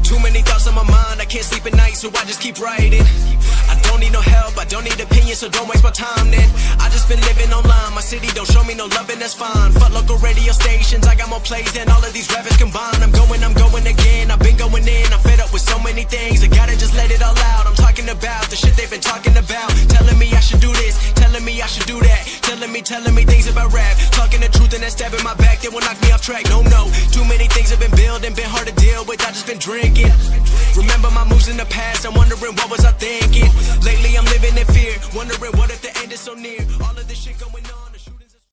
Too many thoughts on my mind, I can't sleep at night, so I just keep writing. I don't need no help, I don't need opinions, so don't waste my time then. I just been living online, my city don't show me no love and that's fine. Fuck local radio stations, I got more plays than all of these rappers combined. I'm going again, I've been going in, I'm fed up with so many things, I gotta just let it all out. I'm talking about the shit they've been talking about, telling me I should do this, telling me I should do that, telling me things about rap, talking the truth and then stabbing my back, they will knock me off track. No, too many things have been building, been hard to deal with, I just been drinking. Remember my moves in the past, I